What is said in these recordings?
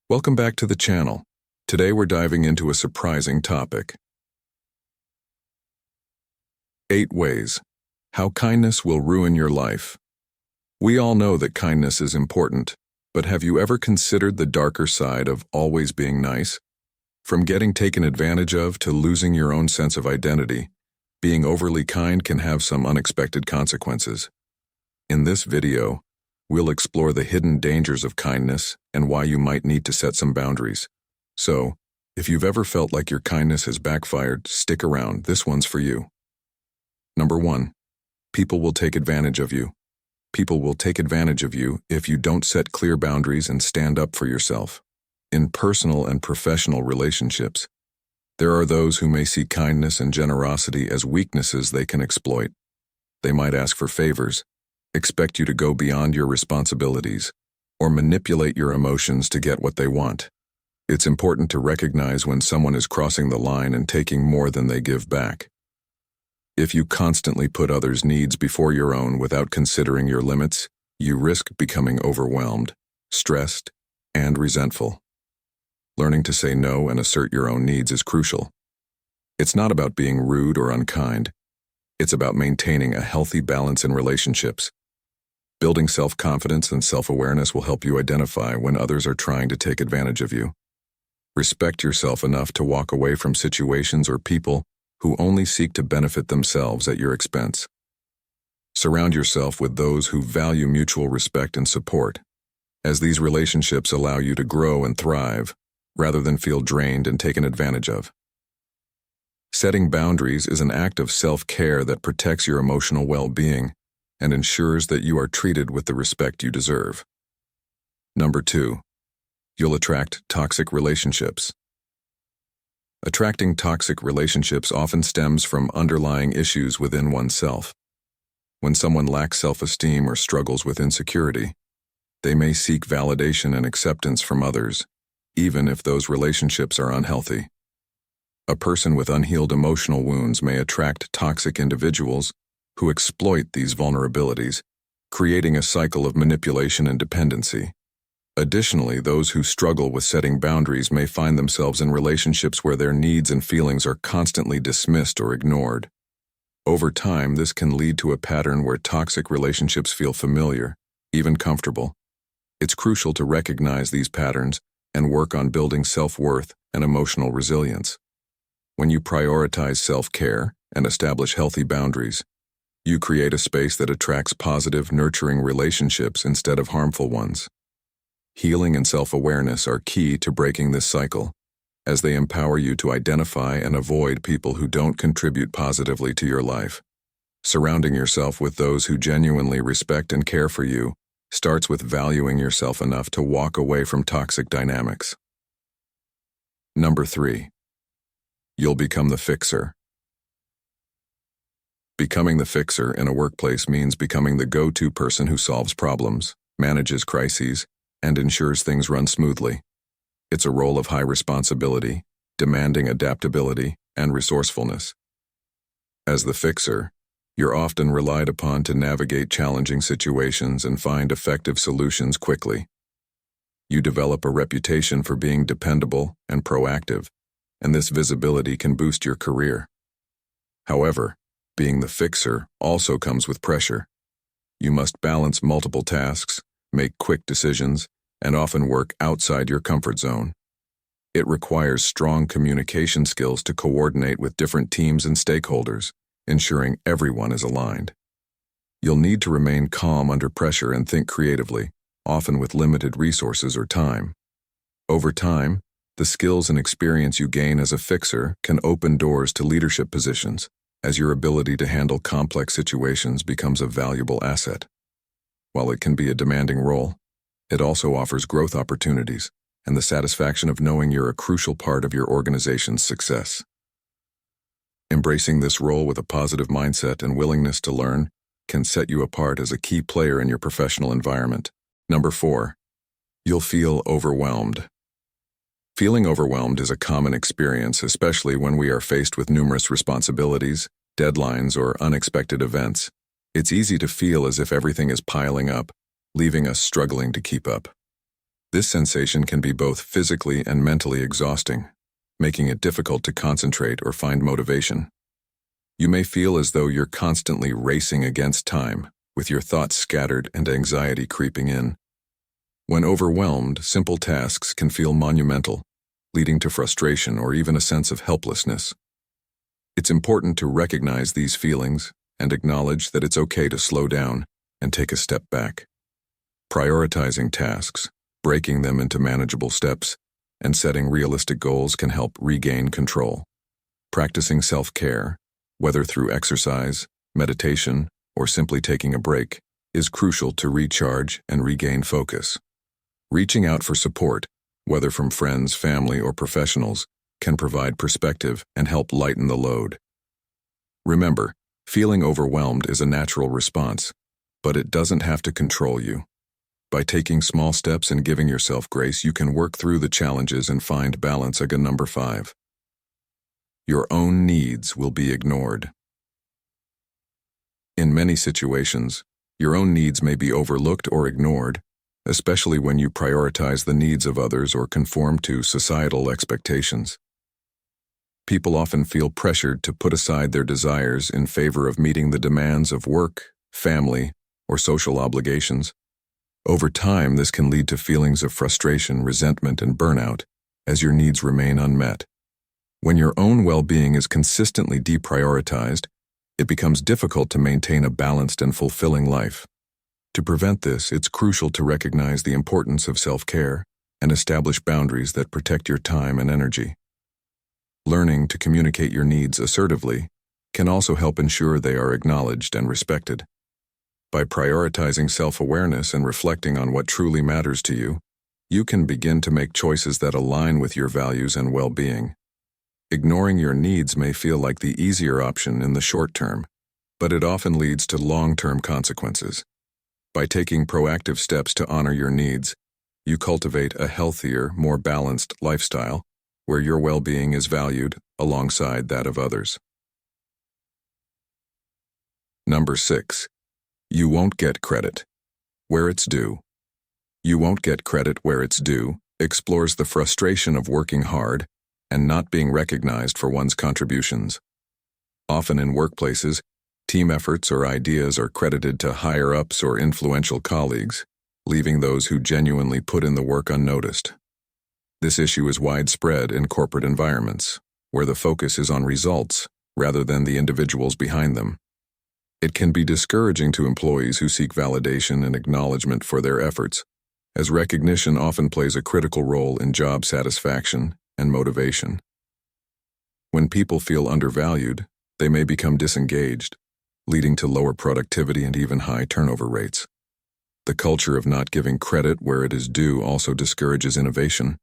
Welcome back to the channel. Today we're diving into a surprising topic. 8 ways how kindness will ruin your life. We all know that kindness is important, but have you ever considered the darker side of always being nice? From getting taken advantage of to losing your own sense of identity, being overly kind can have some unexpected consequences. In this video, we'll explore the hidden dangers of kindness and why you might need to set some boundaries. So, if you've ever felt like your kindness has backfired, stick around, this one's for you. Number 1. People will take advantage of you. People will take advantage of you if you don't set clear boundaries and stand up for yourself. In personal and professional relationships, there are those who may see kindness and generosity as weaknesses they can exploit. They might ask for favors, expect you to go beyond your responsibilities, or manipulate your emotions to get what they want. It's important to recognize when someone is crossing the line and taking more than they give back. If you constantly put others' needs before your own without considering your limits, you risk becoming overwhelmed, stressed, and resentful. Learning to say no and assert your own needs is crucial. It's not about being rude or unkind. It's about maintaining a healthy balance in relationships. Building self-confidence and self-awareness will help you identify when others are trying to take advantage of you. Respect yourself enough to walk away from situations or people who only seek to benefit themselves at your expense. Surround yourself with those who value mutual respect and support, as these relationships allow you to grow and thrive, rather than feel drained and taken advantage of. Setting boundaries is an act of self-care that protects your emotional well-being and ensures that you are treated with the respect you deserve. Number 2. You'll attract toxic relationships. Attracting toxic relationships often stems from underlying issues within oneself. When someone lacks self-esteem or struggles with insecurity, they may seek validation and acceptance from others, even if those relationships are unhealthy. A person with unhealed emotional wounds may attract toxic individuals who exploit these vulnerabilities, creating a cycle of manipulation and dependency. Additionally, those who struggle with setting boundaries may find themselves in relationships where their needs and feelings are constantly dismissed or ignored. Over time, this can lead to a pattern where toxic relationships feel familiar, even comfortable. It's crucial to recognize these patterns and work on building self-worth and emotional resilience. When you prioritize self-care and establish healthy boundaries, you create a space that attracts positive, nurturing relationships instead of harmful ones. Healing and self-awareness are key to breaking this cycle, as they empower you to identify and avoid people who don't contribute positively to your life. Surrounding yourself with those who genuinely respect and care for you starts with valuing yourself enough to walk away from toxic dynamics. Number 3. You'll become the fixer. Becoming the fixer in a workplace means becoming the go-to person who solves problems, manages crises, and ensures things run smoothly. It's a role of high responsibility, demanding adaptability and resourcefulness. As the fixer, you're often relied upon to navigate challenging situations and find effective solutions quickly. You develop a reputation for being dependable and proactive, and this visibility can boost your career. However, being the fixer also comes with pressure. You must balance multiple tasks, make quick decisions, and often work outside your comfort zone. It requires strong communication skills to coordinate with different teams and stakeholders, ensuring everyone is aligned. You'll need to remain calm under pressure and think creatively, often with limited resources or time. Over time, the skills and experience you gain as a fixer can open doors to leadership positions, as your ability to handle complex situations becomes a valuable asset. While it can be a demanding role, it also offers growth opportunities and the satisfaction of knowing you're a crucial part of your organization's success. Embracing this role with a positive mindset and willingness to learn can set you apart as a key player in your professional environment. Number 4. You'll feel overwhelmed. Feeling overwhelmed is a common experience, especially when we are faced with numerous responsibilities, deadlines, or unexpected events. It's easy to feel as if everything is piling up, leaving us struggling to keep up. This sensation can be both physically and mentally exhausting, making it difficult to concentrate or find motivation. You may feel as though you're constantly racing against time, with your thoughts scattered and anxiety creeping in. When overwhelmed, simple tasks can feel monumental, leading to frustration or even a sense of helplessness. It's important to recognize these feelings and acknowledge that it's okay to slow down and take a step back. Prioritizing tasks, breaking them into manageable steps, and setting realistic goals can help regain control. Practicing self-care, whether through exercise, meditation, or simply taking a break, is crucial to recharge and regain focus. Reaching out for support, whether from friends, family, or professionals, can provide perspective and help lighten the load. Remember, feeling overwhelmed is a natural response, but it doesn't have to control you. By taking small steps and giving yourself grace, you can work through the challenges and find balance. Number 5. Your own needs will be ignored. In many situations, your own needs may be overlooked or ignored, especially when you prioritize the needs of others or conform to societal expectations. People often feel pressured to put aside their desires in favor of meeting the demands of work, family, or social obligations. Over time, this can lead to feelings of frustration, resentment, and burnout, as your needs remain unmet. When your own well-being is consistently deprioritized, it becomes difficult to maintain a balanced and fulfilling life. To prevent this, it's crucial to recognize the importance of self-care and establish boundaries that protect your time and energy. Learning to communicate your needs assertively can also help ensure they are acknowledged and respected. By prioritizing self-awareness and reflecting on what truly matters to you, you can begin to make choices that align with your values and well-being. Ignoring your needs may feel like the easier option in the short term, but it often leads to long-term consequences. By taking proactive steps to honor your needs, you cultivate a healthier, more balanced lifestyle where your well-being is valued alongside that of others. Number 6. You won't get credit where it's due. You won't get credit where it's due explores the frustration of working hard and not being recognized for one's contributions. Often in workplaces, team efforts or ideas are credited to higher-ups or influential colleagues, leaving those who genuinely put in the work unnoticed. This issue is widespread in corporate environments, where the focus is on results rather than the individuals behind them. It can be discouraging to employees who seek validation and acknowledgement for their efforts, as recognition often plays a critical role in job satisfaction and motivation. When people feel undervalued, they may become disengaged, leading to lower productivity and even high turnover rates. The culture of not giving credit where it is due also discourages innovation,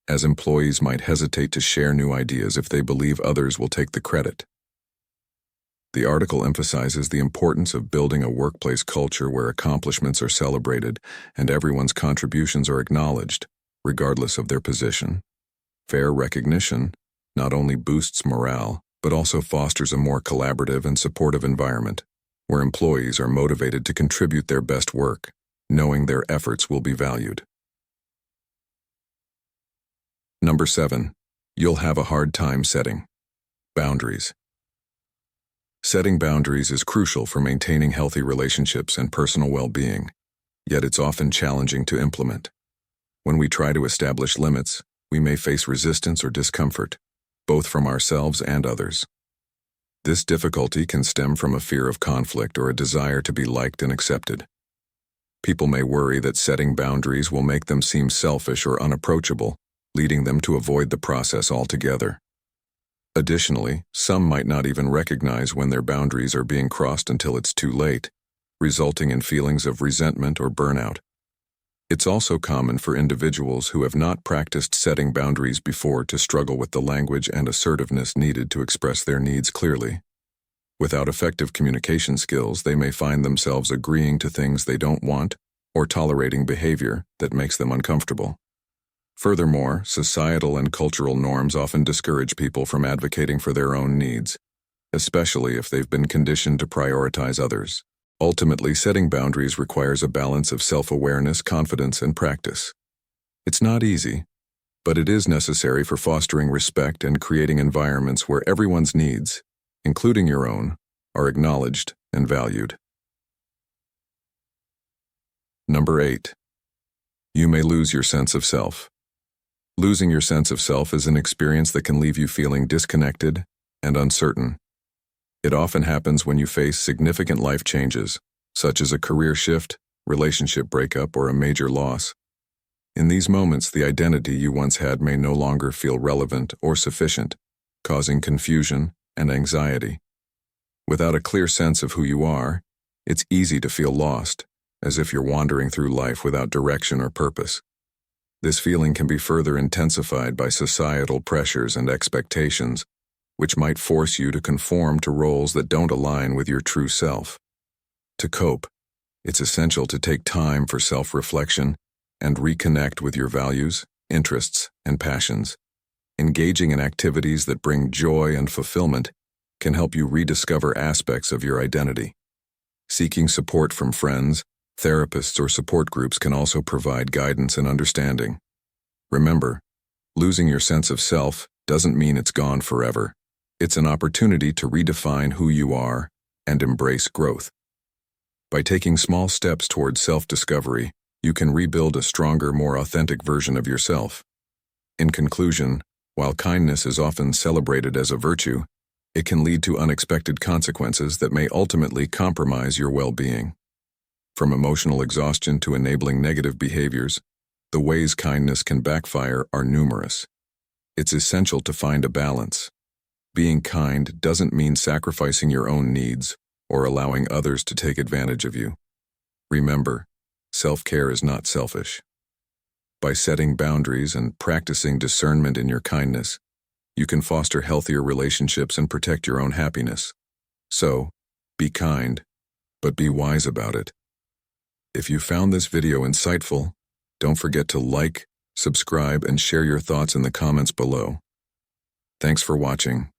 as employees might hesitate to share new ideas if they believe others will take the credit. The article emphasizes the importance of building a workplace culture where accomplishments are celebrated and everyone's contributions are acknowledged, regardless of their position. Fair recognition not only boosts morale, but also fosters a more collaborative and supportive environment, where employees are motivated to contribute their best work, knowing their efforts will be valued. Number 7. You'll have a hard time setting boundaries. Setting boundaries is crucial for maintaining healthy relationships and personal well-being, yet it's often challenging to implement. When we try to establish limits, we may face resistance or discomfort, both from ourselves and others. This difficulty can stem from a fear of conflict or a desire to be liked and accepted. People may worry that setting boundaries will make them seem selfish or unapproachable, leading them to avoid the process altogether. Additionally, some might not even recognize when their boundaries are being crossed until it's too late, resulting in feelings of resentment or burnout. It's also common for individuals who have not practiced setting boundaries before to struggle with the language and assertiveness needed to express their needs clearly. Without effective communication skills, they may find themselves agreeing to things they don't want or tolerating behavior that makes them uncomfortable. Furthermore, societal and cultural norms often discourage people from advocating for their own needs, especially if they've been conditioned to prioritize others. Ultimately, setting boundaries requires a balance of self-awareness, confidence, and practice. It's not easy, but it is necessary for fostering respect and creating environments where everyone's needs, including your own, are acknowledged and valued. Number 8. You may lose your sense of self. Losing your sense of self is an experience that can leave you feeling disconnected and uncertain. It often happens when you face significant life changes, such as a career shift, relationship breakup, or a major loss. In these moments, the identity you once had may no longer feel relevant or sufficient, causing confusion and anxiety. Without a clear sense of who you are, it's easy to feel lost, as if you're wandering through life without direction or purpose. This feeling can be further intensified by societal pressures and expectations, which might force you to conform to roles that don't align with your true self. To cope, it's essential to take time for self-reflection and reconnect with your values, interests, and passions. Engaging in activities that bring joy and fulfillment can help you rediscover aspects of your identity. Seeking support from friends, therapists, or support groups can also provide guidance and understanding. Remember, losing your sense of self doesn't mean it's gone forever. It's an opportunity to redefine who you are and embrace growth. By taking small steps towards self-discovery, you can rebuild a stronger, more authentic version of yourself. In conclusion, while kindness is often celebrated as a virtue, it can lead to unexpected consequences that may ultimately compromise your well-being. From emotional exhaustion to enabling negative behaviors, the ways kindness can backfire are numerous. It's essential to find a balance. Being kind doesn't mean sacrificing your own needs or allowing others to take advantage of you. Remember, self-care is not selfish. By setting boundaries and practicing discernment in your kindness, you can foster healthier relationships and protect your own happiness. So, be kind, but be wise about it. If you found this video insightful, don't forget to like, subscribe, and share your thoughts in the comments below. Thanks for watching.